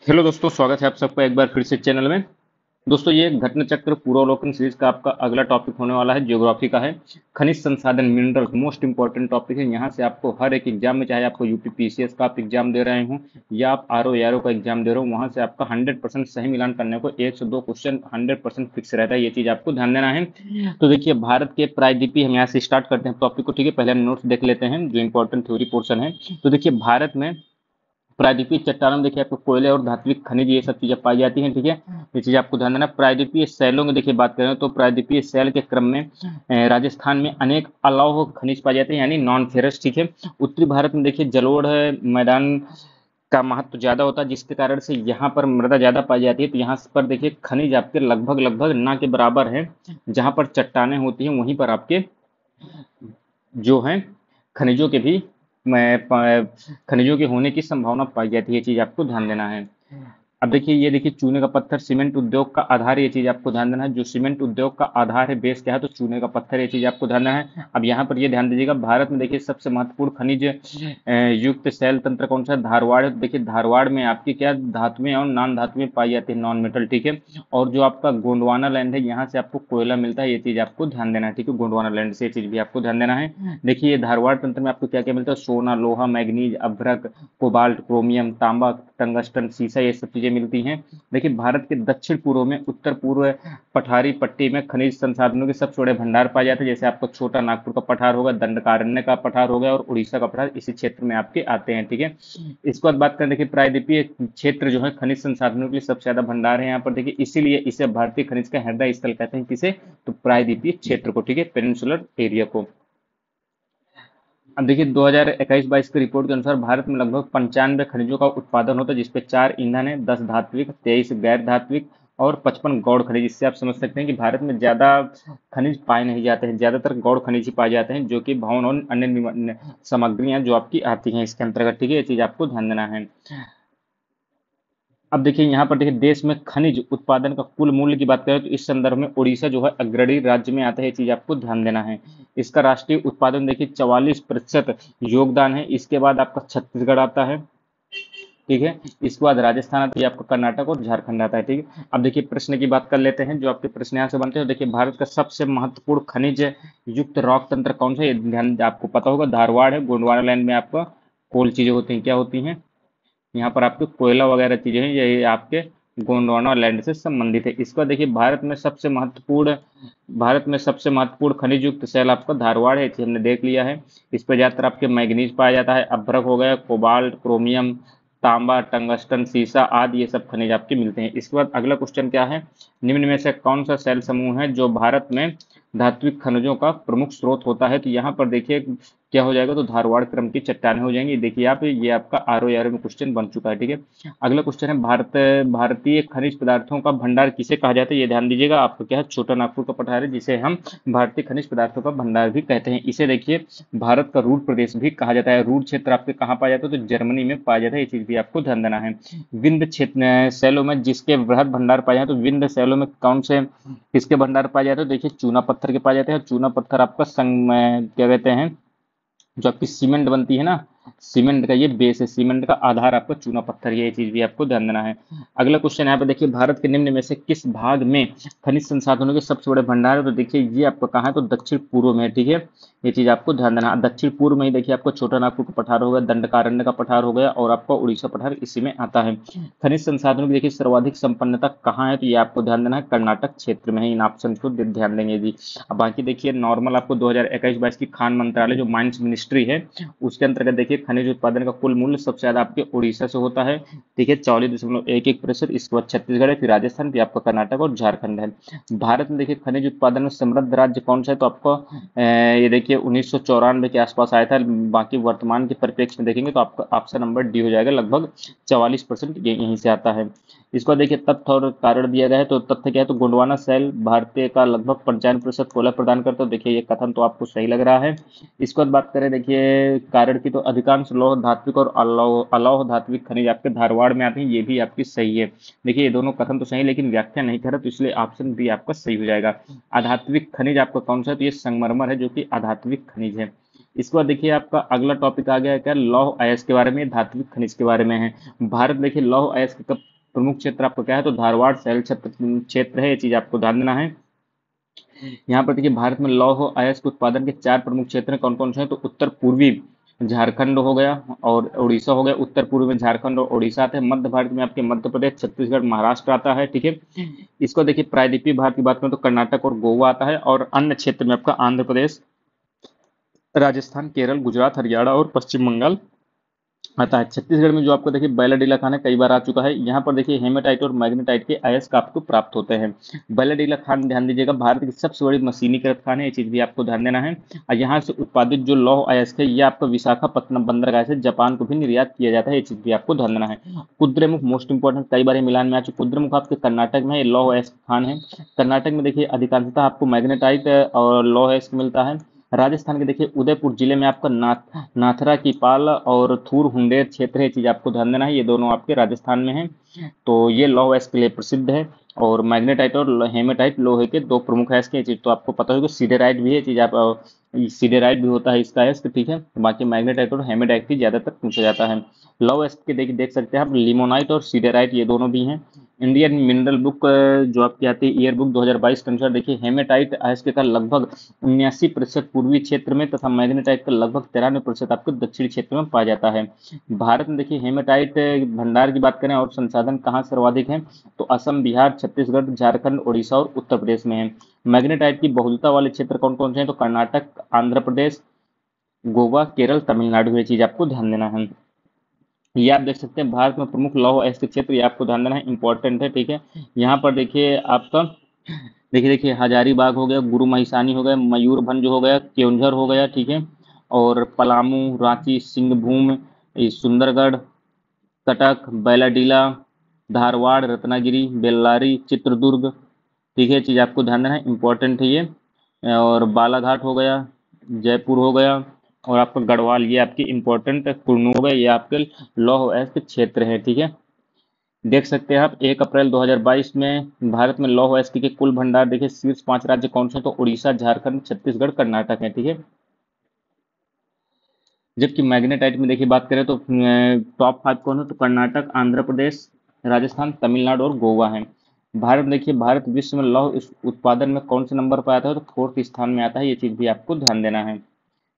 Hello दोस्तों, स्वागत है आप सबका एक बार फिर से चैनल में। दोस्तों, ये घटना चक्र पूर्वावलोकन सीरीज का आपका अगला टॉपिक होने वाला है, ज्योग्राफी का है। खनिज संसाधन, मिनरल, मोस्ट इंपॉर्टेंट टॉपिक है। यहाँ से आपको हर एक एग्जाम में, चाहे आपको यूपी पीसीएस का आप एग्जाम दे रहे हो या आप आरओ एआरओ का एग्जाम दे रहे हो, वहां से आपका 100% सही मिलान करने को 1 से 2 क्वेश्चन 100% फिक्स रहता है। ये चीज आपको ध्यान देना है। तो देखिए, भारत के प्रायद्वीपीय, हम यहाँ से स्टार्ट करते हैं टॉपिक को, ठीक है। पहले नोट्स देख लेते हैं जो इंपॉर्टेंट थ्योरी पोर्शन है। तो देखिए, भारत में प्रायद्वीपीय चट्टानों में देखिए आपको कोयले और धात्विक खनिज, ये सब चीजें पाई जाती हैं, ठीक है। ये चीज आपको ध्यान देना। प्रायद्वीपीय शैलों में देखिए बात करें तो प्रायद्वीपीय शैल के क्रम में राजस्थान में अनेक अलौह खनिज पाए जाते हैं, यानी नॉन फेरस, ठीक है। उत्तरी भारत में देखिए जलोढ़ मैदान का महत्व ज्यादा होता है, जिसके कारण से यहाँ पर मृदा ज्यादा पाई जाती है। तो यहाँ पर देखिए खनिज आपके लगभग लगभग ना के बराबर है। जहां पर चट्टानें होती हैं वहीं पर आपके जो है खनिजों के भी खनिजों के होने की संभावना पाई जाती है। ये चीज आपको ध्यान देना है। अब देखिए, ये देखिए चूने का पत्थर सीमेंट उद्योग का आधार, ये चीज आपको ध्यान देना है। जो सीमेंट उद्योग का आधार है, बेस क्या है, तो चूने का पत्थर, ये चीज आपको ध्यान देना है। अब यहाँ पर ये ध्यान दीजिएगा, भारत में देखिए सबसे महत्वपूर्ण खनिज युक्त शैल तंत्र कौन सा है? धारवाड़ है। देखिए धारवाड़ में आपकी क्या धातुएं और नॉन धातुएं पाई जाती है, नॉन मेटल, ठीक है। और जो आपका गोंडवाना लैंड है, यहाँ से आपको कोयला मिलता है, ये चीज आपको ध्यान देना है, ठीक है। गोंडवाना लैंड से, ये चीज भी आपको ध्यान देना है। देखिए ये धारवाड़ तंत्र में आपको क्या क्या मिलता है? सोना, लोहा, मैग्नीज, अभ्रक, कोबाल्ट, क्रोमियम, तांबा, टंगस्टन, सीसा, ये सब चीजें मिलती हैं। देखिए भारत के दक्षिण पूर्व में, उत्तर पूर्व पठारी पट्टी में खनिज संसाधनों के सबसे बड़े भंडार पाए जाते हैं। जैसे आपको छोटा नागपुर का पठार होगा, दंडकारण्य का पठार हो गया, और उड़ीसा का पठार इसी क्षेत्र में आपके आते हैं, ठीक है। इसके बाद बात करें, देखिए प्रायद्वीपीय क्षेत्र जो है खनिज संसाधनों के लिए सबसे ज्यादा भंडार है यहाँ पर। देखिए इसीलिए इसे भारतीय खनिज का हृदय स्थल कहते हैं। किसे? तो प्रायद्वीपीय क्षेत्र को, ठीक है, पेनिनसुलर एरिया को। अब देखिए 2021-22 की रिपोर्ट के अनुसार भारत में लगभग 95 खनिजों का उत्पादन होता है, जिसपे 4 ईंधन है, 10 धात्विक, 23 गैर धात्विक और 55 गौण खनिज। इससे आप समझ सकते हैं कि भारत में ज्यादा खनिज पाए नहीं जाते हैं, ज्यादातर गौण खनिज ही पाए जाते हैं, जो कि भवन और अन्य सामग्रियां जो आपकी आती हैं इसके अंतर्गत, ठीक है। ये चीज आपको ध्यान देना है। अब देखिए यहाँ पर देखिए, देश में खनिज उत्पादन का कुल मूल्य की बात करें तो इस संदर्भ में उड़ीसा जो है अग्रणी राज्य में आता है। ये चीज आपको ध्यान देना है। इसका राष्ट्रीय उत्पादन देखिए 44% योगदान है। इसके बाद आपका छत्तीसगढ़ आता है, ठीक है। इसके बाद राजस्थान आता है, ये आपका कर्नाटक और झारखंड आता है, ठीक है। अब देखिए प्रश्न की बात कर लेते हैं, जो आपके प्रश्न यहाँ से बनते हैं। तो देखिए भारत का सबसे महत्वपूर्ण खनिज युक्त रॉक तंत्र कौन सा है? ये ध्यान आपको पता होगा, धारवाड़ है। गोंडवाना लैंड में आपका कोल चीजें होती हैं, क्या होती हैं? यहाँ पर आपके कोयला वगैरह चीजें हैं, ये आपके गोंडवाना लैंड से संबंधित है। इसका देखिए भारत में सबसे महत्वपूर्ण खनिज युक्त शैल आपका धारवाड़ है, ये हमने देख लिया है। इस पर ज्यादातर आपके मैग्नीज पाया जाता है, अभ्रक हो गया, कोबाल्ट, क्रोमियम, तांबा, टंगस्टन, सीसा आदि, ये सब खनिज आपके मिलते हैं। इसके बाद अगला क्वेश्चन क्या है? निम्न में से कौन सा शैल समूह है जो भारत में धात्विक खनिजों का प्रमुख स्रोत होता है? तो यहाँ पर देखिए क्या हो जाएगा, तो धारवाड़ क्रम की चट्टानें हो जाएंगी। देखिए आप, ये आपका आरओ एआरओ में क्वेश्चन बन चुका है, ठीक है। अगला क्वेश्चन है, भारतीय खनिज पदार्थों का भंडार किसे कहा जाता है? ये ध्यान दीजिएगा, आपको क्या है, छोटा नागपुर का पठार है, जिसे हम भारतीय खनिज पदार्थों का भंडार भी कहते हैं। इसे देखिए भारत का रूर प्रदेश भी कहा जाता है। रूर क्षेत्र आपके कहाँ पाया जाता है? तो जर्मनी में पाया जाता है। ये चीज भी आपको ध्यान देना है। विंध्य क्षेत्र शैलों में जिसके वृहद भंडार पाए जाते हैं, तो विंध्य शैलों में कौन से किसके भंडार पाए जाते हैं? देखिए चूना पत्थर के पाए जाते हैं। चूना पत्थर आपका संग में क्या कहते हैं, जो आपकी सीमेंट बनती है ना, सीमेंट का ये बेस है, सीमेंट का आधार आपका चूना पत्थर, ये चीज भी आपको ध्यान देना है। अगला क्वेश्चन यहाँ पे देखिए, भारत के निम्न में से किस भाग में खनिज संसाधनों के सबसे बड़े भंडार है? तो देखिए ये आपका कहाँ है, तो दक्षिण पूर्व में है, ठीक है। ये चीज आपको ध्यान देना है। दक्षिण पूर्व में ही देखिए आपका छोटा नागपुर का पठार हो गया, दंडकारण्य का पठार हो गया, और आपका उड़ीसा पठार इसी में आता है। खनिज संसाधनों की देखिए सर्वाधिक संपन्नता कहाँ है? तो ये आपको ध्यान देना है, कर्नाटक क्षेत्र में है। इन ऑप्शन को ध्यान देंगे जी। अब बाकी देखिए नॉर्मल आपको 2021-22 की खान मंत्रालय जो माइंस मिनिस्ट्री है, उसके अंतर्गत देखिए खनिज उत्पादन का कुल मूल्य सबसे ज्यादा आपके उड़ीसा से होता है, ठीक है, 44.11%। इसके बाद छत्तीसगढ़ है, फिर राजस्थान, फिर आपका कर्नाटक और झारखंड है। भारत में देखिए खनिज उत्पादन में समृद्ध राज्य कौन सा है? तो आपको ये देखिए 1994 के आसपास आया था। बाकी वर्तमान के परिप्रेक्ष्य में देखेंगे तो आपका ऑप्शन नंबर डी हो जाएगा, लगभग 44% यहीं से आता है। इसको देखिए तथ्य और कारण दिया गया है। तो तथ्य क्या है, तो गोंडवाना सेल भारतीय का लगभग 95% कोयला प्रदान करता है। देखिए ये कथन तो आपको सही लग रहा है। इसके बाद बात करें देखिए कारण की, तो अधिकांश लौह धात्विक और अलौह अलौह धात्विक खनिज आपके धारवाड़ में आते हैं, ये भी आपकी सही है। देखिए ये दोनों कथन तो सही, लेकिन व्याख्या नहीं कर रहा, तो इसलिए ऑप्शन बी आपका सही हो जाएगा। अधात्विक खनिज आपका कौन सा है? तो ये संगमरमर है, जो कि अधात्विक खनिज है। इसके बाद देखिए आपका अगला टॉपिक आ गया है क्या, लौह अयस्क के बारे में, धात्विक खनिज के बारे में है। भारत देखिए लौह अयस्क प्रमुख क्षेत्र आपका क्या है, तो धारवाड़ शैल क्षेत्र है, ये चीज आपको ध्यान देना है। यहाँ पर देखिए भारत में लौह अयस्क उत्पादन के 4 प्रमुख क्षेत्र कौन कौन से हैं, तो उत्तर पूर्वी झारखंड हो गया और उड़ीसा हो गया। उत्तर पूर्व में झारखंड और उड़ीसा आते हैं। मध्य भारत में आपके मध्य प्रदेश, छत्तीसगढ़, महाराष्ट्र आता है, ठीक है। इसको देखिए प्रायद्वीपीय भारत की बात करें तो कर्नाटक और गोवा आता है, और अन्य क्षेत्र में आपका आंध्र प्रदेश, राजस्थान, केरल, गुजरात, हरियाणा और पश्चिम बंगाल आता है। छत्तीसगढ़ में जो आपको देखिए बैलाडीला खान है, कई बार आ चुका है। यहाँ पर देखिए हेमेटाइट और मैग्नेटाइट के अयस्क आपको प्राप्त होते हैं। बैलाडीला खान ध्यान दीजिएगा भारत की सबसे बड़ी मशीनीकृत खान है, ये चीज भी आपको ध्यान देना है। और यहाँ से उत्पादित जो लौह अयस्क है ये आपका विशाखापट्टनम बंदरगाह से जापान को भी निर्यात किया जाता है, ये चीज भी आपको ध्यान देना है। कुद्रेमुख मोस्ट इंपॉर्टेंट, कई बार मिलान में आ चुके। कुद्रेमुख आपके कर्नाटक में है, लौह अयस्क खान है। कर्नाटक में देखिए अधिकांशतः आपको मैग्नेटाइट और लौह अयस्क मिलता है। राजस्थान के देखिए उदयपुर जिले में आपका नाथरा की पाल और थूर हुंडेर क्षेत्र है, चीज आपको ध्यान देना है, ये दोनों आपके राजस्थान में है। तो ये लौह अयस्क के लिए प्रसिद्ध है। और मैग्नेटाइट और हेमेटाइट लोहे के दो प्रमुख अयस्क हैं, चीज तो आपको पता होगा। सीडेराइट भी है चीज, आप सीडेराइट भी होता है इसका अयस्क, ठीक है। बाकी मैग्नेटाइट और हेमेटाइट की ज्यादातर पूछा जाता है। लौह अयस्क के देख सकते हैं आप, लिमोनाइट और सीडेराइट ये दोनों भी हैं। इंडियन मिनरल बुक जो आपकी आती है ईयर बुक 2022 के अनुसार देखिए हेमेटाइट अयस्क का लगभग 79% पूर्वी क्षेत्र में तथा मैग्नेटाइट का लगभग 93% आपको दक्षिणी क्षेत्र में पाया जाता है। भारत में देखिए हेमेटाइट भंडार की बात करें और संसाधन कहाँ सर्वाधिक है, तो असम, बिहार, छत्तीसगढ़, झारखंड, उड़ीसा और उत्तर प्रदेश में है। मैग्नेटाइट की बहुलता वाले क्षेत्र कौन कौन से हैं, तो कर्नाटक, आंध्र प्रदेश, गोवा, केरल, तमिलनाडु, ये चीज आपको ध्यान देना है। ये आप देख सकते हैं भारत में प्रमुख लौह अयस्क क्षेत्र, ये आपको ध्यान देना है, इंपॉर्टेंट है, ठीक है। यहाँ पर देखिए आपका देखिए हजारीबाग हो गया, गुरु महिसानी हो गया, मयूरभंज हो गया, केउंझर हो गया, ठीक है। और पलामू, रांची, सिंहभूम, सुंदरगढ़, कटक, बैलाडीला, धारवाड़, रत्नागिरी, बेल्लारी, चित्रदुर्ग, ठीक है, चीज आपको ध्यान देना है, इंपॉर्टेंट है ये। और बालाघाट हो गया, जयपुर हो गया, और आपका गढ़वाल, ये आपकी इंपॉर्टेंट, कुर्नूल हो गया, ये आपके लौह अयस्क क्षेत्र है, ठीक है। देख सकते हैं आप 1 अप्रैल 2022 में भारत में लौह अयस्क के कुल भंडार देखिए शीर्ष 5 राज्य कौन से हैं, तो उड़ीसा, झारखंड, छत्तीसगढ़, कर्नाटक है, ठीक है। जबकि मैग्नेटाइट में देखिए बात करें तो टॉप 5 कौन है, तो कर्नाटक, आंध्र प्रदेश, राजस्थान, तमिलनाडु और गोवा है। भारत देखिए भारत विश्व में लौह उत्पादन में कौन से नंबर पर आता है, तो 4th स्थान में आता है, ये चीज भी आपको ध्यान देना है।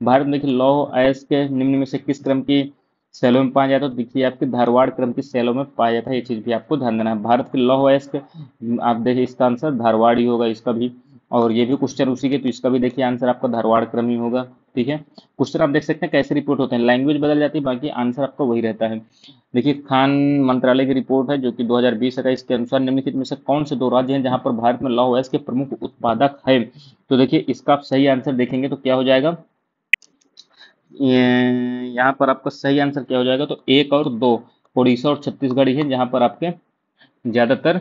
भारत में देखिए लौह अयस्क निम्न में से किस क्रम की सेलों में पाया जाता है, तो देखिए आपके धारवाड़ क्रम की सेलों में पाया जाता है, ये चीज भी आपको ध्यान देना है। भारत के लौह अयस्क, आप देखिए इसका आंसर धारवाड़ ही होगा, इसका भी। और ये भी क्वेश्चन उसी के, तो इसका भी देखिए आंसर आपका धारवाड़ क्रम ही होगा, ठीक है। क्वेश्चन आप देख सकते हैं कैसे रिपोर्ट होते हैं, लैंग्वेज बदल जाती है, बाकी आंसर आपका वही रहता है। देखिए खान मंत्रालय की रिपोर्ट है जो कि 2020 का, इसके अनुसार निम्नलिखित में से कौन से 2 राज्य हैं जहां पर भारत में लौह अयस्क के प्रमुख उत्पादक है, तो देखिए इसका आप सही आंसर देखेंगे तो क्या हो जाएगा, यहाँ पर आपका सही आंसर क्या हो जाएगा, तो 1 और 2, उड़ीसा और छत्तीसगढ़ ही है जहां पर आपके ज्यादातर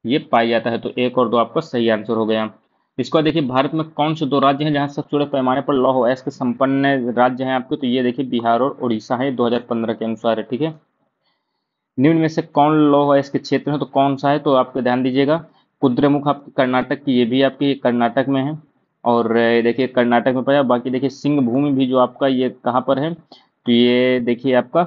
ये पाया जाता है, तो 1 और 2 आपका सही आंसर हो गया। इसको देखिए भारत में कौन से 2 राज्य हैं जहां सबसे बड़े पैमाने पर लौह अयस्क संपन्न राज्य हैं आपके, तो ये देखिए बिहार और उड़ीसा है, 2015 के अनुसार है, ठीक है। निम्न में से कौन लौह अयस्क के क्षेत्र है, तो कौन सा है, तो आपको ध्यान दीजिएगा। कुद्रेमुख आपके कर्नाटक की, ये भी आपके कर्नाटक में है, और देखिए कर्नाटक में पाया। बाकी देखिए सिंह भूमि भी जो आपका ये कहाँ पर है, तो ये देखिए आपका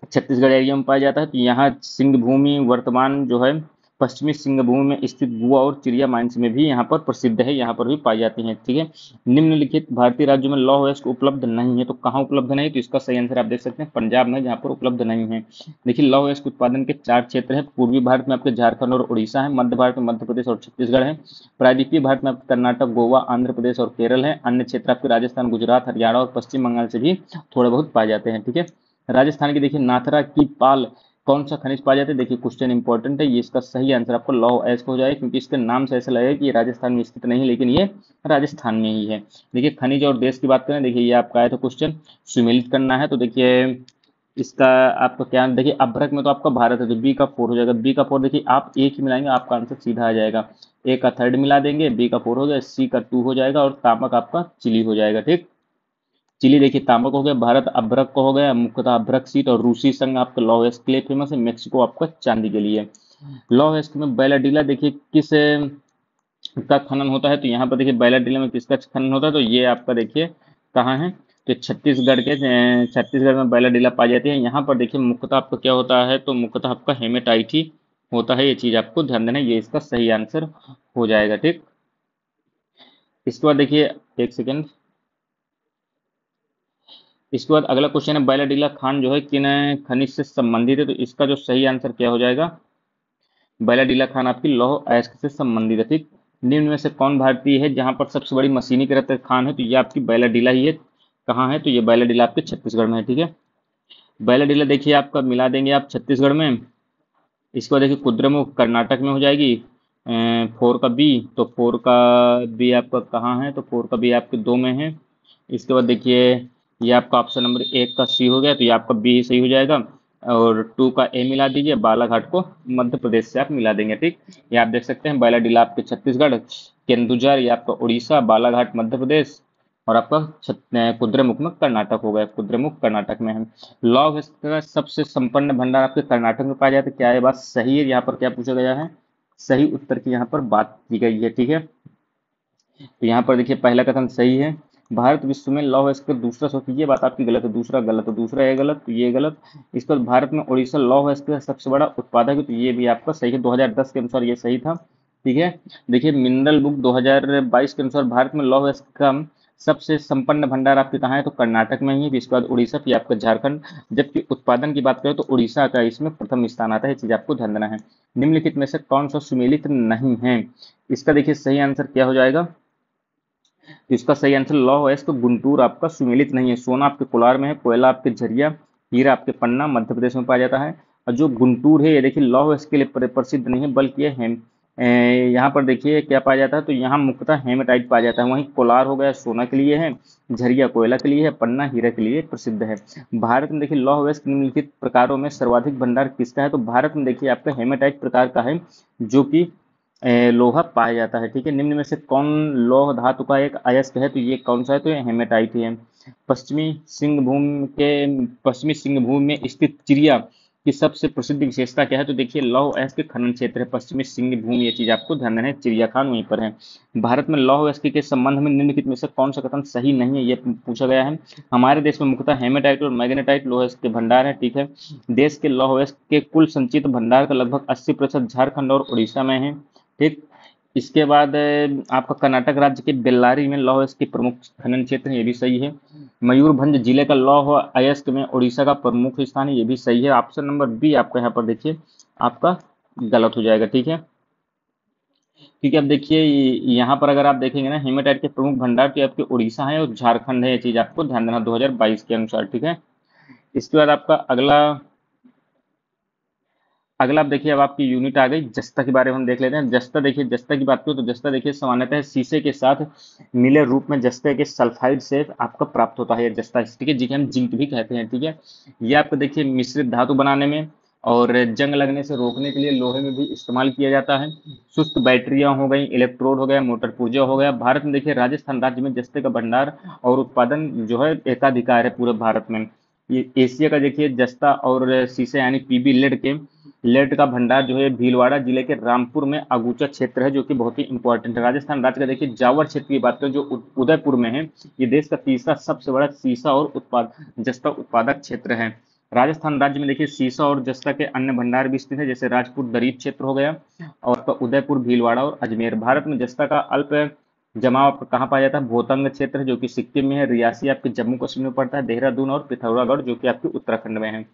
छत्तीसगढ़ एरिया में पाया जाता है। तो यहाँ सिंह भूमि वर्तमान जो है पश्चिमी सिंह भूमि में स्थित गुआ और चिड़िया माइंस में भी यहाँ पर प्रसिद्ध है, यहाँ पर भी पाई जाती हैं, ठीक है। निम्नलिखित भारतीय राज्यों में लौह अयस्क उपलब्ध नहीं है, तो कहाँ उपलब्ध नहीं, तो इसका सही आंसर आप देख सकते हैं पंजाब में, जहाँ पर उपलब्ध नहीं है। देखिए लौह अयस्क उत्पादन के 4 क्षेत्र हैं। पूर्वी भारत में आपके झारखंड और उड़ीसा है, मध्य भारत में मध्य प्रदेश और छत्तीसगढ़ है, प्रायद्वीपीय भारत में आपके कर्नाटक, गोवा, आंध्र प्रदेश और केरल है, अन्य क्षेत्र आपके राजस्थान, गुजरात, हरियाणा और पश्चिम बंगाल से भी थोड़े बहुत पाए जाते हैं, ठीक है। राजस्थान की देखिए नाथरा की पाल कौन सा खनिज पाया जाता है, देखिए क्वेश्चन इंपॉर्टेंट है, ये इसका सही आंसर आपको लौह अयस्क हो जाएगा, क्योंकि इसके नाम से ऐसा लगेगा कि ये राजस्थान में स्थित नहीं, लेकिन ये राजस्थान में ही है। देखिए खनिज और देश की बात करें, देखिए ये आपका आया था क्वेश्चन, सम्मिलित करना है, तो देखिए इसका आपका क्या, देखिए अभ्रक में तो आपका भारत है, तो बी का 4 हो जाएगा। बी का 4 देखिए आप एक ही मिलाएंगे आपका आंसर सीधा आ जाएगा। ए का 3rd मिला देंगे, बी का 4 हो गया, सी का 2 हो जाएगा, और तामक आपका चिली हो जाएगा, ठीक। चिली देखिए तांबा का हो गया, भारत अभ्रक का हो गया, मुख्यतः अभ्रक सीट, और रूसी संघ आपका लौह अयस्क के लिए फेमस है, मेक्सिको आपका चांदी के लिए। लौह अयस्क में बैलाडीला देखिए किस का खनन होता है, तो यहाँ पर देखिए बैलाडीला में किसका खनन होता है, तो ये आपका देखिए कहाँ है, तो छत्तीसगढ़ में बैलाडीला पाई जाती है। यहाँ पर देखिए मुख्यतः आपको क्या होता है, तो मुख्यतः आपका हेमेटाइट ही होता है। ये चीज आपको ध्यान देना है, ये इसका सही आंसर हो जाएगा। ठीक, इसके बाद देखिए, एक सेकेंड, इसके बाद अगला क्वेश्चन है बैलाडीला खान जो है किन खनिज से संबंधित है, तो इसका जो सही आंसर क्या हो जाएगा, बैलाडीला खान आपकी लौह अयस्क से संबंधित है। ठीक, निम्न में से कौन भारतीय है जहां पर सबसे बड़ी मशीनीकृत खान है, तो ये आपकी बैलाडीला ही है। कहाँ है, तो ये बैलाडीला आपके छत्तीसगढ़ में है। ठीक है, बैलाडीला देखिए आपका मिला देंगे आप छत्तीसगढ़ में। इसके बाद देखिए कुद्रेमुख कर्नाटक में हो जाएगी। फोर का बी, तो फोर का बी आपका कहाँ है, तो फोर का बी आपके दो में है। इसके बाद देखिए ये आपका ऑप्शन नंबर एक का सी हो गया, तो ये आपका बी ही सही हो जाएगा। और टू का ए मिला दीजिए, बालाघाट को मध्य प्रदेश से आप मिला देंगे। ठीक, ये आप देख सकते हैं बैलाडीला आपके छत्तीसगढ़, केंदुझर ये आपका उड़ीसा, बालाघाट मध्य प्रदेश, और आपका कुद्रेमुख में कर्नाटक हो गया। कुद्रेमुख कर्नाटक में है। लौह का सबसे संपन्न भंडार आपके कर्नाटक में पाया जाता है। क्या ये बात सही है, यहाँ पर क्या पूछा गया है, सही उत्तर की यहाँ पर बात की गई है। ठीक है, तो यहाँ पर देखिए पहला कथन सही है, भारत विश्व में लौह अयस्क का दूसरा सबसे, ये बात आपकी गलत है, दूसरा गलत है, दूसरा ये गलत, ये गलत। इसके बाद भारत में उड़ीसा लौह अयस्क का सबसे बड़ा उत्पादक है, तो ये भी आपका सही है, 2010 के अनुसार ये सही था। ठीक है, देखिए मिनरल बुक 2022 के अनुसार भारत में लौह अयस्क का सबसे संपन्न भंडार आपके कहाँ है, तो कर्नाटक में ही है। फिर इसके बाद उड़ीसा, फिर आपका झारखंड। जबकि उत्पादन की बात करें तो उड़ीसा का इसमें प्रथम स्थान आता है। ये चीज आपको ध्यान देना है। निम्नलिखित में से कौन सा सुमेलित नहीं है, इसका देखिए सही आंसर क्या हो जाएगा, तो इसका सही आंसर लौह अयस्क तो गुंटूर आपका सुमेलित नहीं है। सोना आपके कोलार में है, कोयला आपके झरिया, हीरा आपके पन्ना मध्य प्रदेश में पाया जाता है। और जो गुंटूर है ये देखिए लौह अयस्क के लिए प्रसिद्ध नहीं है, बल्कि ये यहाँ पर देखिए क्या पाया जाता है, तो यहाँ मुख्यतः हेमेटाइट पाया जाता है। वहीं कोलार हो गया सोना के लिए है, झरिया कोयला के लिए है, पन्ना हीरा के लिए प्रसिद्ध है। भारत में देखिए लौह अयस्क निम्नलिखित प्रकारों में सर्वाधिक भंडार किसका है, तो भारत में देखिए आपका हेमेटाइट प्रकार का है, जो कि लोहा पाया जाता है। ठीक है, निम्न में से कौन लौह धातु का एक अयस्क है, तो ये कौन सा है, तो ये हेमेटाइट ही है। पश्चिमी सिंहभूमि में स्थित चिड़िया की सबसे प्रसिद्ध विशेषता क्या है, तो देखिए लौह अयस्क के खनन क्षेत्र है पश्चिमी सिंहभूमि, ये चीज आपको ध्यान देना है, चिड़िया खान वहीं पर है। भारत में लौह अयस्क के संबंध में निम्नलिखित में से कौन सा कथन सही नहीं है, ये पूछा गया है। हमारे देश में मुख्यतः हेमेटाइट और मैग्नेटाइट लौह अयस्क के भंडार है। ठीक है, देश के लौह अयस्क के कुल संचित भंडार का लगभग 80% झारखंड और उड़ीसा में है। ठीक, इसके बाद आपका कर्नाटक राज्य के बेल्लारी में लौह अयस्क के प्रमुख खनन क्षेत्र है, ये भी सही है। मयूरभंज जिले का लौह अयस्क में उड़ीसा का प्रमुख स्थान है, ये भी सही है। ऑप्शन नंबर बी आपका यहाँ पर देखिए आपका गलत हो जाएगा। ठीक है, क्योंकि अब देखिए यहाँ पर अगर आप देखेंगे ना हेमेटाइट के प्रमुख भंडार तो आपके उड़ीसा है और झारखंड है, ये चीज आपको ध्यान देना 2022 के अनुसार। ठीक है, इसके बाद आपका अगला अगला आप देखिए, अब आपकी यूनिट आ गई जस्ता के बारे में हम देख लेते हैं। जस्ता देखिए, जस्ता की बात करें तो जस्ता देखिए सामान्यतः शीशे के साथ मिले रूप में जस्ते के सल्फाइड से आपका प्राप्त होता है ये जस्ता। ठीक है, जिसे हम जिंक भी कहते हैं। ठीक है, ये आपको देखिए मिश्रित धातु बनाने में और जंग लगने से रोकने के लिए लोहे में भी इस्तेमाल किया जाता है। सुस्त बैटरियां हो गई, इलेक्ट्रोड हो गया, मोटर पुर्जा हो गया। भारत में देखिए राजस्थान राज्य में जस्ते का भंडार और उत्पादन जो है एकाधिकार है पूरे भारत में। ये एशिया का देखिए जस्ता और शीशे यानी पीबी लेड का भंडार जो है भीलवाड़ा जिले के रामपुर में अगुचा क्षेत्र है, जो कि बहुत ही इंपॉर्टेंट है। राजस्थान राज्य का देखिए जावर क्षेत्र की बात करें जो उदयपुर में है, ये देश का तीसरा सबसे बड़ा सीसा और जस्ता उत्पादक क्षेत्र है। राजस्थान राज्य में देखिए सीसा और जस्ता के अन्य भंडार भी स्थित है, जैसे राजपुर दरीप क्षेत्र हो गया और उदयपुर, भीलवाड़ा और अजमेर। भारत में जस्ता का अल्प जमाव कहाँ पाया जाता है, भोतंग क्षेत्र जो कि सिक्किम में है, रियासी आपके जम्मू कश्मीर में पड़ता है, देहरादून और पिथौरागढ़ जो कि आपके उत्तराखंड में है।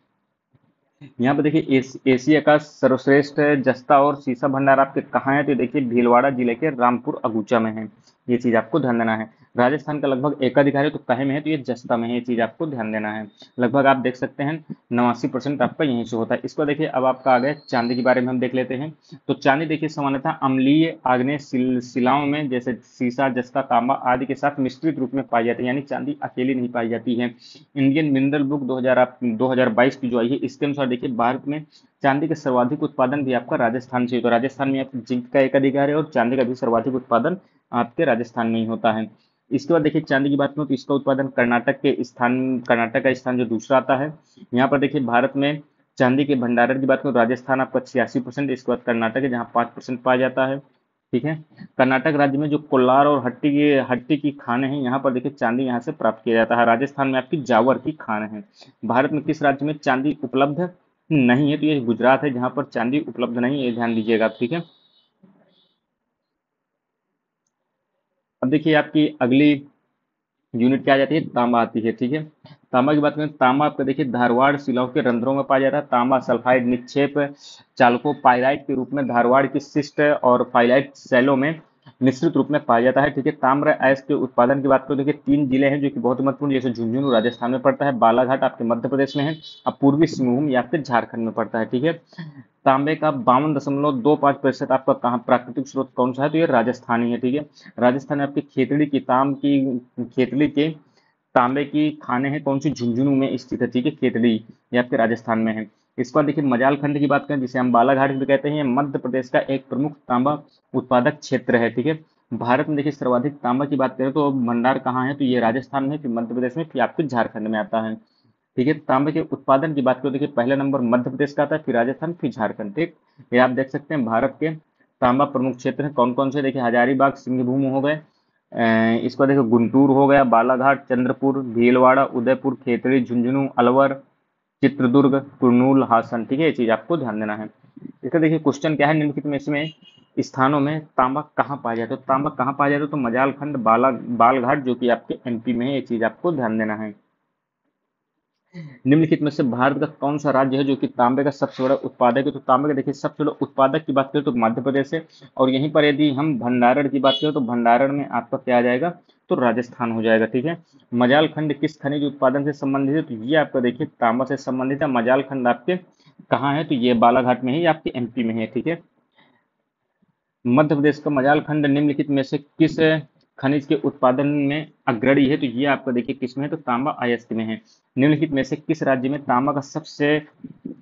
यहाँ पे देखिए एशिया का सर्वश्रेष्ठ जस्ता और सीसा भंडार आपके कहाँ है, तो देखिए भीलवाड़ा जिले के रामपुर अगुचा में है। ये चीज आपको ध्यान देना है। राजस्थान का लगभग एकाधिकार है, तो कहे में है, तो ये जस्ता में है, ये चीज आपको ध्यान देना है। लगभग आप देख सकते हैं 89% आपका यहीं से होता है। इसको देखिए अब आपका आ गया चांदी के बारे में हम देख लेते हैं। तो चांदी देखिए सामान्यतः अम्लीय आग्नेय शिलाओं में जैसे सीसा, जस्ता, तांबा आदि के साथ मिश्रित रूप में पाई जाती है, यानी चांदी अकेली नहीं पाई जाती है। इंडियन मिनरल बुक 2022 की जो आई है इसके अनुसार देखिए भारत में चांदी का सर्वाधिक उत्पादन भी आपका राजस्थान से, तो राजस्थान में आपको जिंक का एक अधिकार है और चांदी का भी सर्वाधिक उत्पादन आपके राजस्थान में ही होता है। इसके बाद देखिए चांदी की बात करें तो इसका उत्पादन कर्नाटक का स्थान जो दूसरा आता है। यहाँ पर देखिए भारत में चांदी के भंडारण की बात करें तो राजस्थान आपका 86%, इसके बाद कर्नाटक है जहाँ 5% पाया जाता है। ठीक है। कर्नाटक राज्य में जो कोलार और हट्टी की खानें हैं, यहाँ पर देखिए चांदी यहाँ से प्राप्त किया जाता है। राजस्थान में आपकी जावर की खान है। भारत में किस राज्य में चांदी उपलब्ध नहीं है? तो ये गुजरात है जहाँ पर चांदी उपलब्ध नहीं है, ये ध्यान दीजिएगा आप, ठीक है। अब देखिए आपकी अगली यूनिट क्या आ जाती है, तांबा आती है, ठीक है। तांबा की बात करें, तांबा आपका देखिए धारवाड़ शिलाओं के रंध्रों में पाया जाता है। तांबा सल्फाइड निक्षेप चालकों पाइराइट के रूप में धारवाड़ की शिस्ट और पाइराइट सैलों में मिश्रित रूप में पाया जाता है, ठीक है। ताम्र अयस्क के उत्पादन की बात करें, देखिए 3 जिले हैं जो कि बहुत महत्वपूर्ण, जैसे झुंझुनू राजस्थान में पड़ता है, बालाघाट आपके मध्य प्रदेश में है, अब पूर्वी सिंहभूम ये आपके झारखंड में पड़ता है, ठीक है। तांबे का 52.25% आपका कहाँ प्राकृतिक स्रोत कौन सा है? तो ये राजस्थानी है, ठीक है। राजस्थान में आपकी खेतड़ी के तांबे की खाने हैं कौन सी? झुंझुनू में स्थित है, ठीक है। खेतड़ी ये आपके राजस्थान में है। इसके बाद देखिए मजाल खंड की बात करें, जिसे हम बालाघाट भी कहते हैं, ये मध्य प्रदेश का एक प्रमुख तांबा उत्पादक क्षेत्र है, ठीक है। भारत में देखिए सर्वाधिक तांबा की बात करें तो भंडार कहाँ है? तो ये राजस्थान में, फिर मध्य प्रदेश में, फिर आपके झारखंड में आता है, ठीक है। तांबे के उत्पादन की बात करें, देखिए पहला नंबर मध्य प्रदेश का आता है, फिर राजस्थान, फिर झारखंड, ठीक। ये आप देख सकते हैं भारत के तांबा प्रमुख क्षेत्र हैं कौन कौन से। देखिए हजारीबाग सिंहभूम हो गए, इसको देखो गुंटूर हो गया, बालाघाट, चंद्रपुर, भीलवाड़ा, उदयपुर, खेतड़ी, झुंझुनू, अलवर, चित्रदुर्ग, कुर्नूल, हासन, ठीक है। ये चीज आपको ध्यान देना है। इसका देखिए क्वेश्चन क्या है, निम्नलिखित में इसमें स्थानों में तांबा कहाँ पाया जाता है? तो तांबा कहाँ पाया जाता है? तो मजाल खंड बालघाट जो कि आपके एमपी में है, ये चीज आपको ध्यान देना है। निम्नलिखित में से भारत का कौन सा राज्य है जो कि तांबे का सबसे बड़ा उत्पादक है? तो तांबे का देखिए सबसे बड़ा उत्पादक की बात करें तो मध्य प्रदेश है, और यहीं पर यदि हम भंडारण की बात करें तो भंडारण में आपका क्या आ जाएगा? तो राजस्थान हो जाएगा, ठीक है। मजाल खंड किस खनिज उत्पादन से संबंधित है? तो ये आपका देखिए तांबा से संबंधित है। मजाल खंड आपके कहाँ है? तो ये बालाघाट में है, ये आपके एमपी में है, ठीक है। मध्य प्रदेश का मजाल खंड निम्नलिखित में से किस खनिज के उत्पादन में अग्रणी है? तो ये आपका देखिए किस में है? तो तांबा अयस्क में है। निम्नलिखित में से किस राज्य में तांबा का सबसे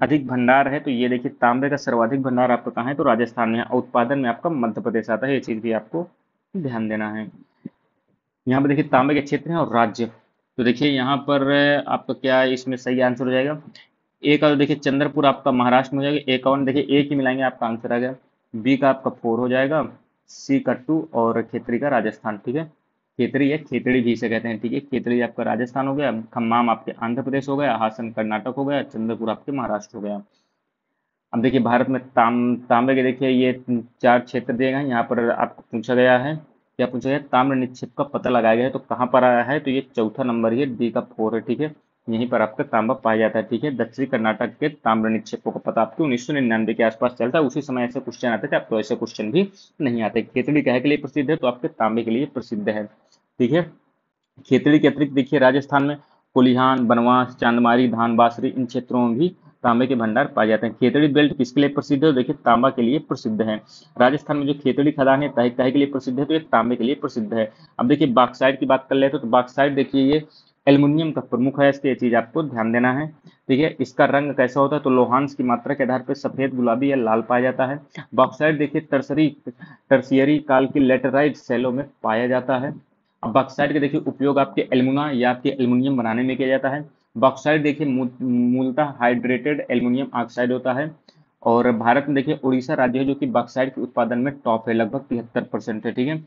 अधिक भंडार है? तो ये देखिए तांबे का सर्वाधिक भंडार आपका कहाँ है? तो राजस्थान में है, और उत्पादन में आपका मध्य प्रदेश आता है। ये चीज भी आपको ध्यान देना है। यहाँ पर देखिए तांबे के क्षेत्र हैं और राज्य, तो देखिए यहाँ पर आपका क्या इसमें सही आंसर हो जाएगा? ए का देखिए चंद्रपुर आपका महाराष्ट्र में हो जाएगा, ए का 1 देखिए एक ही मिलाएंगे आपका आंसर आ गया। बी का आपका 4 हो जाएगा, सी का 2, और खेतरी का राजस्थान, ठीक है। खेतरी है, खेतड़ी भी इसे कहते हैं, ठीक है। खेतड़ी आपका राजस्थान हो गया, खम्माम आपके आंध्र प्रदेश हो गया, हासन कर्नाटक हो गया, चंद्रपुर आपके महाराष्ट्र हो गया। अब देखिए भारत में तांबे के देखिए ये 4 क्षेत्र दिए गए हैं। यहाँ पर आपको पूछा गया है, क्या पूछा गया है? ताम्र निक्षेप का पता लगाया गया है, तो कहाँ पर आया है? तो ये चौथा नंबर, ये डी का 4 है, ठीक है। यहीं पर आपका तांबा पाया जाता है, ठीक है। दक्षिणी कर्नाटक के ताम्र निक्षेपों का पता आपको 1999 के आसपास चलता है, उसी समय ऐसे क्वेश्चन आते थे। अब तो ऐसे क्वेश्चन भी नहीं आते। खेतड़ी कहे के लिए प्रसिद्ध है? तो आपके तांबे के लिए प्रसिद्ध है, ठीक है। खेतड़ी के अतिरिक्त देखिए राजस्थान में कोलिहान, बनवास, चांदमारी, धान बासरी, इन क्षेत्रों में भी तांबे के भंडार पाए जाते हैं। खेतड़ी बेल्ट किसके लिए प्रसिद्ध है? तो देखिए तांबा के लिए प्रसिद्ध है। राजस्थान में जो खेतड़ी खदान है काहे के लिए प्रसिद्ध है? तो ये तांबे के लिए प्रसिद्ध है। अब देखिए बॉक्साइट की बात कर लेते हैं, तो बॉक्साइट देखिए ये एल्युमिनियम का प्रमुख है, इसकी ये चीज आपको ध्यान देना है, ठीक है। इसका रंग कैसा होता है? तो लोहांश की मात्रा के आधार पर सफेद, गुलाबी या लाल पाया जाता है। बॉक्साइट देखिए टर्सियरी काल की लेटेराइट सेलों में पाया जाता है। अब बॉक्साइट के देखिए उपयोग आपके एल्युमिना या आपके एल्युमिनियम बनाने में किया जाता है। बॉक्साइट देखिए मूलतः हाइड्रेटेड एल्युमिनियम ऑक्साइड होता है। और भारत में देखिए उड़ीसा राज्य है जो कि बॉक्साइट के उत्पादन में टॉप है, लगभग 73% है, ठीक है।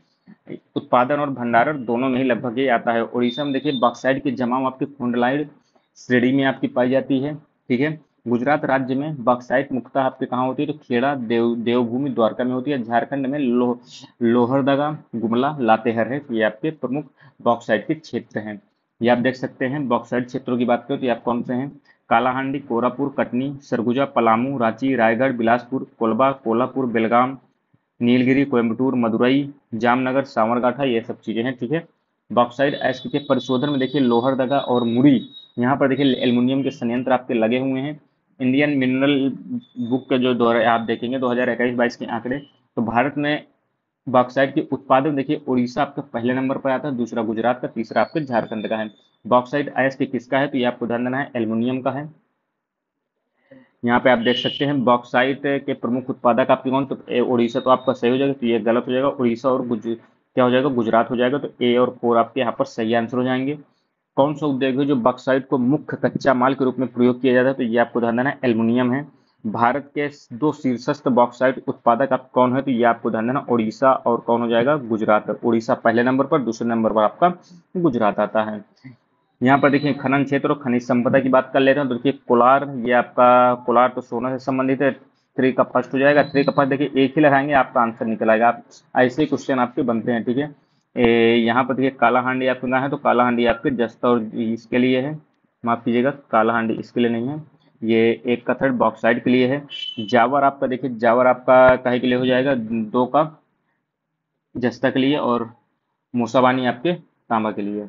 उत्पादन और भंडारण दोनों में ही लगभग ये आता है। उड़ीसा में देखिए बॉक्साइट की जमाव आपकी कुंडलाइट श्रेणी में आपकी पाई जाती है, ठीक है। गुजरात राज्य में बॉक्साइट मुख्यतः आपके कहाँ होती है? तो खेड़ा, देवभूमि, द्वारका में होती है। झारखंड में लोहरदगा, गुमला, लातेहार है, ये आपके प्रमुख बॉक्साइट के क्षेत्र हैं। ये आप देख सकते हैं बॉक्साइट क्षेत्रों की बात करें तो ये आप कौन से हैं? कालाहांडी, कोरापुर, कटनी, सरगुजा, पलामू, रांची, रायगढ़, बिलासपुर, कोलबा, कोल्हापुर, बेलगाम, नीलगिरी, कोयम्बटूर, मदुरई, जामनगर, सावरगांठा, ये सब चीजें हैं, ठीक है। बॉक्साइट अयस्क के परिशोधन में देखिए लोहरदगा और मुरी, यहाँ पर देखिए एल्युमिनियम के संयंत्र आपके लगे हुए हैं। इंडियन मिनरल बुक के जो दौर आप देखेंगे 2021-22 के आंकड़े, तो भारत में बॉक्साइट के उत्पादन देखिए उड़ीसा आपका पहले नंबर पर आता है, दूसरा गुजरात का, तीसरा आपके झारखंड का है। बॉक्साइट अयस्क किसका है? तो ये आपको ध्यान देना है, एल्युमिनियम का है। यहाँ पे आप देख सकते हैं बॉक्साइट के प्रमुख उत्पादक आपके कौन? तो उड़ीसा तो आपका सही हो जाएगा, तो ये गलत हो जाएगा। उड़ीसा और क्या हो जाएगा? गुजरात हो जाएगा। तो ए और 4 आपके यहाँ पर सही आंसर हो जाएंगे। कौन सा उद्योग है जो बॉक्साइट को मुख्य कच्चा माल के रूप में प्रयोग किया जाता है? तो ये आपको ध्यान देना है, एल्युमिनियम है। भारत के दो शीर्षस्थ बॉक्साइट उत्पादक आप कौन है, तो ये आपको ध्यान देना, उड़ीसा और कौन हो जाएगा, गुजरात। उड़ीसा पहले नंबर पर, दूसरे नंबर पर आपका गुजरात आता है। यहाँ पर देखिए खनन क्षेत्र और खनिज संपदा की बात कर लेते हैं, तो देखिए कोलार, ये आपका कोलार तो सोना से संबंधित है, 3 का फर्स्ट हो जाएगा। 3 का फर्स्ट देखिए एक ही लगाएंगे आपका आंसर निकल आएगा। आप ऐसे ही क्वेश्चन आपके बनते हैं, ठीक है। यहाँ पर देखिए कालाहांडी आपके कहाँ है, तो कालाहांडी आपके जस्ता और इसके लिए है, माफ कीजिएगा, कालाहांडी इसके लिए नहीं है, ये 1 का थर्ड बॉक्साइड के लिए है। जावर आपका देखिए, जावर आपका काहे के लिए हो जाएगा, 2 का जस्ता के लिए, और मूसावानी आपके तांबा के लिए।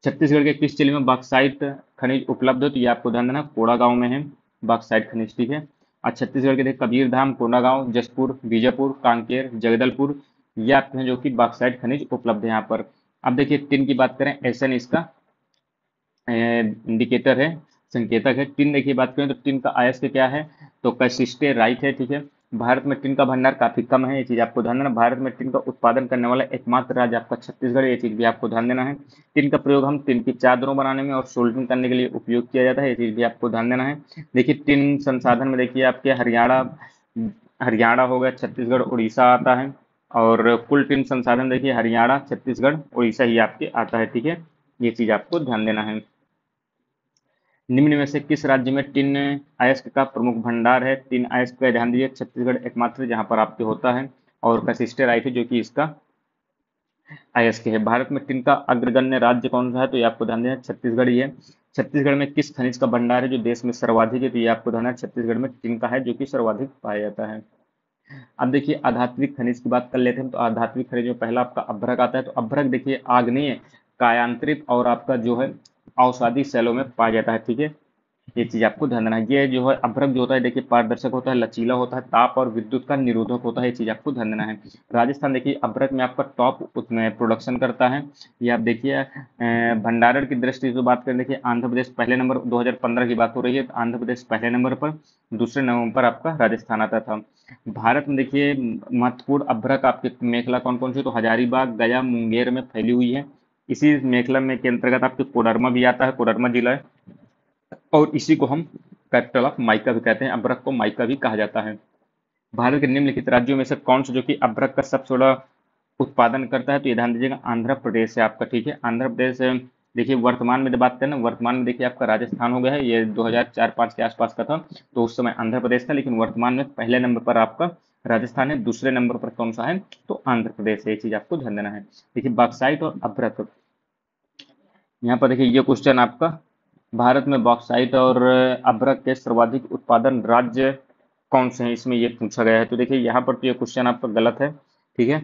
छत्तीसगढ़ के किस जिले में बॉक्साइट खनिज उपलब्ध है, तो ये आपको ध्यान देना, कोड़ागांव में है बॉक्साइट खनिज, ठीक है। और छत्तीसगढ़ के देखिए कबीरधाम, कोंडागांव, जसपुर, बीजापुर, कांकेर, जगदलपुर, ये आपके हैं जो कि बॉक्साइट खनिज उपलब्ध है यहाँ पर। अब देखिए टिन की बात करें, एसएन इसका इंडिकेटर है, संकेतक है। टिन देखिए बात करें तो टिन का अयस्क क्या है, तो कैसिस्टे राइट है, ठीक है। भारत में टिन का भंडार काफी कम है, ये चीज आपको ध्यान देना। भारत में टिन का उत्पादन करने वाला एकमात्र राज्य आपका छत्तीसगढ़, ये चीज भी आपको ध्यान देना है। टिन का प्रयोग हम टिन की चादरों बनाने में और सोल्डरिंग करने के लिए उपयोग किया जाता है, ये चीज भी आपको ध्यान देना है। देखिए टिन संसाधन में देखिए आपके हरियाणा, हरियाणा हो गया, छत्तीसगढ़, उड़ीसा आता है। और कुल टिन संसाधन देखिए हरियाणा, छत्तीसगढ़, उड़ीसा ही आपके आता है, ठीक है। ये चीज आपको ध्यान देना है। निम्न में से किस राज्य में टिन अयस्क का प्रमुख भंडार है, टिन अयस्क का ध्यान दीजिए, छत्तीसगढ़ एकमात्र जहां पर आपके होता है, और कैसिस्टेराइट है जो कि इसका अयस्क है। भारत में टिन का अग्रगण्य राज्य कौन सा है, तो ये आपको ध्यान देना, छत्तीसगढ़ ही है। छत्तीसगढ़ में किस खनिज का भंडार है जो देश में सर्वाधिक है, तो ये आपको ध्यान है, छत्तीसगढ़ में टिन का है जो कि सर्वाधिक पाया जाता है। अब देखिए आधात्विक खनिज की बात कर लेते हैं, तो आधात्विक खनिज में पहला आपका अभ्रक आता है। तो अभ्रक देखिए आग्नेय, कायांतरित और आपका जो है अवसादी शैलों में पाया जाता है, ठीक है। ये चीज आपको ध्यान देना है। ये जो है अभ्रक जो होता है देखिए पारदर्शक होता है, लचीला होता है, ताप और विद्युत का निरोधक होता है, ये चीज आपको ध्यान देना है। राजस्थान देखिए अभ्रक में आपका टॉप उसमें प्रोडक्शन करता है। ये आप देखिए भंडारण की दृष्टि से बात करें, देखिए आंध्र प्रदेश पहले नंबर, 2015 की बात हो रही है, तो आंध्र प्रदेश पहले नंबर पर, दूसरे नंबर पर आपका राजस्थान आता था। भारत में देखिए महत्वपूर्ण अभ्रक आपके मेखला कौन कौन सी, तो हजारीबाग, गया, मुंगेर में फैली हुई है। इसी मेखला में के अंतर्गत आपके कोडरमा भी आता है, कोडरमा जिला है, और इसी को हम कैपिटल ऑफ माइका भी कहते हैं, अभ्रक को माइका भी कहा जाता है। भारत के निम्नलिखित राज्यों में से कौन सा जो कि अभ्रक का सबसे बड़ा उत्पादन करता है, तो ये ध्यान दीजिएगा, आंध्र प्रदेश है आपका, ठीक है। आंध्र प्रदेश देखिए वर्तमान में जब बात करें ना, वर्तमान में देखिए आपका राजस्थान हो गया है, ये 2004-5 के आसपास का था, तो उस समय आंध्र प्रदेश था, लेकिन वर्तमान में पहले नंबर पर आपका राजस्थान है, दूसरे नंबर पर कौन सा है, तो आंध्र प्रदेश है, ये चीज आपको ध्यान देना है। देखिए बॉक्साइट और अभ्रक, यहाँ पर देखिए ये क्वेश्चन आपका, भारत में बॉक्साइट और अभ्रक के सर्वाधिक उत्पादन राज्य कौन से हैं, इसमें ये पूछा गया है। तो देखिए यहाँ पर तो ये क्वेश्चन आपका गलत है, ठीक है।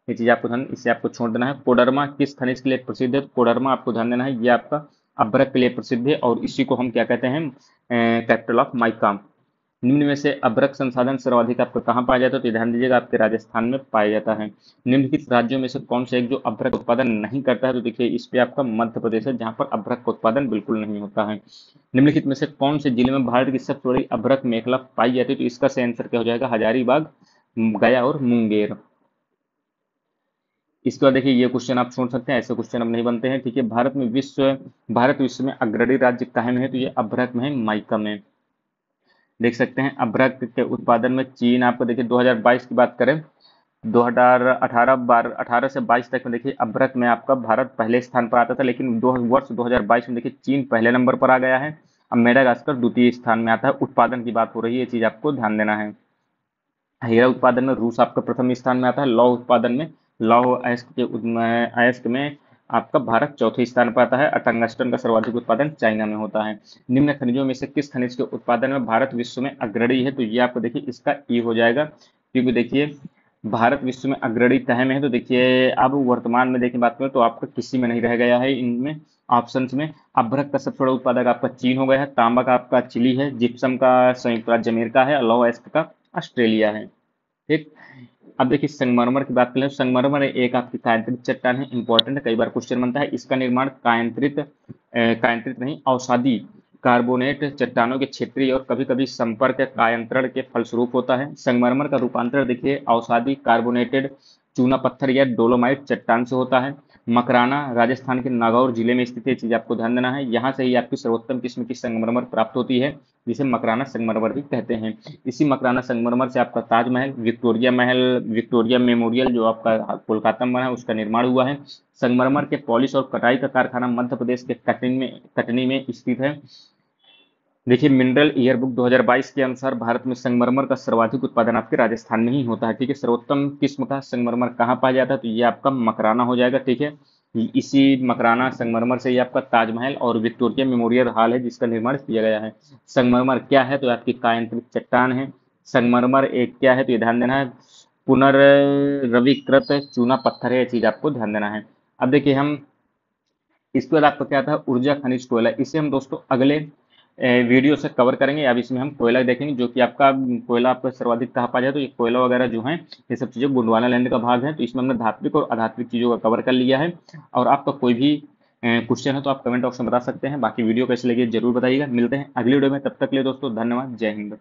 ये चीज आपको ध्यान, इसे आपको छोड़ देना है। कोडरमा किस खनिज के लिए प्रसिद्ध है, तो कोडरमा आपको ध्यान देना है, ये आपका अभ्रक के लिए प्रसिद्ध है, और इसी को हम क्या कहते हैं, कैपिटल ऑफ माइका। निम्न में से अभ्रक संसाधन सर्वाधिक आपको कहाँ पाया जाता है, तो ध्यान दीजिएगा आपके राजस्थान में पाया जाता है। निम्नलिखित राज्यों में से कौन से एक जो अभ्रक उत्पादन नहीं करता है, तो देखिए इस पे आपका मध्य प्रदेश है, जहाँ पर अभ्रक का उत्पादन बिल्कुल नहीं होता है। निम्नलिखित में से कौन से जिले में भारत की सबसे बड़ी अभ्रक मेखला पाई जाती है, तो इसका सही आंसर क्या हो जाएगा, हजारीबाग, गया और मुंगेर। इसके बाद देखिए ये क्वेश्चन आप छोड़ सकते हैं, ऐसे क्वेश्चन अब नहीं बनते हैं, ठीक है। भारत विश्व में अग्रणी राज्य काहे में है, तो ये अभ्रक में है, माइका में। देख सकते हैं अभ्रक के उत्पादन में चीन आपको देखिए 2022 की बात करें, 2018 से 22 तक में देखिए अभ्रक में आपका भारत पहले स्थान पर आता था, लेकिन वर्ष 2022 में देखिए चीन पहले नंबर पर आ गया है। अब मेडागास्कर द्वितीय स्थान में आता है। उत्पादन की बात हो रही है, ये चीज आपको ध्यान देना है। हीरा उत्पादन में रूस आपका प्रथम स्थान में आता है। लौह उत्पादन में, लौह अयस्क में आपका भारत चौथे स्थान पर आता है। और टंगस्टन का सर्वाधिक उत्पादन चाइना में होता है। निम्न खनिजों में से किस खनिज के उत्पादन में भारत विश्व में अग्रणी है, तो ये आपको देखिए इसका ई हो जाएगा, क्योंकि देखिए भारत विश्व में अग्रणी कहे में है, तो देखिए अब वर्तमान में देखिए बात करें तो आपका किसी में नहीं रह गया है इनमें ऑप्शंस में। अभ्रक का सबसे बड़ा उत्पादक आपका चीन हो गया है, तांबा का आपका चिली है, जिप्सम का संयुक्त राज्य अमेरिका है, और लौह अयस्क का ऑस्ट्रेलिया है, ठीक। अब देखिए संगमरमर की बात करें, संगमरमर एक आपकी कायांतरित चट्टान है, इंपॉर्टेंट है, कई बार क्वेश्चन बनता है। इसका निर्माण कायांतरित नहीं, अवसादी कार्बोनेट चट्टानों के क्षेत्रीय और कभी कभी संपर्क कायांतरण के फलस्वरूप होता है। संगमरमर का रूपांतरण देखिए अवसादी कार्बोनेटेड चूना पत्थर या डोलोमाइट चट्टान से होता है। मकराना राजस्थान के नागौर जिले में स्थित है, चीज आपको ध्यान देना है। यहाँ से ही आपकी सर्वोत्तम किस्म की संगमरमर प्राप्त होती है, जिसे मकराना संगमरमर भी कहते हैं। इसी मकराना संगमरमर से आपका ताजमहल, विक्टोरिया महल, विक्टोरिया मेमोरियल जो आपका कोलकाता में बना है, उसका निर्माण हुआ है। संगमरमर के पॉलिश और कटाई का कारखाना मध्य प्रदेश के कटनी में स्थित है। देखिए, मिनरल ईयर बुक 2022 के अनुसार भारत में संगमरमर का सर्वाधिक उत्पादन आपके राजस्थान में ही होता है। ठीक है, सर्वोत्तम किस्म का संगमरमर कहाँ पाया जाता है, तो ये आपका मकराना हो जाएगा। ठीक है, इसी मकराना संगमरमर से ही आपका ताजमहल और विक्टोरिया मेमोरियल हॉल है, जिसका निर्माण किया गया है। संगमरमर क्या है, तो आपकी कायांतरित चट्टान है। संगमरमर एक क्या है, तो ये ध्यान देना है, पुनर्रविकृत चूना पत्थर है, ये चीज आपको ध्यान देना है। अब देखिए, हम इसके बाद आपका क्या था, ऊर्जा खनिज कोयला। इसे हम दोस्तों अगले वीडियो से कवर करेंगे। अब इसमें हम कोयला देखेंगे, जो कि आपका कोयला आपका सर्वाधिक कहाँ पाया जाए, तो ये कोयला वगैरह जो है, ये सब चीज़ें गोंडवाना लैंड का भाग है। तो इसमें हमने धात्विक और अधात्विक चीज़ों का कवर कर लिया है। और आपका कोई भी क्वेश्चन है तो आप कमेंट बॉक्स में बता सकते हैं। बाकी वीडियो कैसे लगी जरूर बताइएगा। मिलते हैं अगली वीडियो में, तब तक के लिए दोस्तों धन्यवाद, जय हिंद।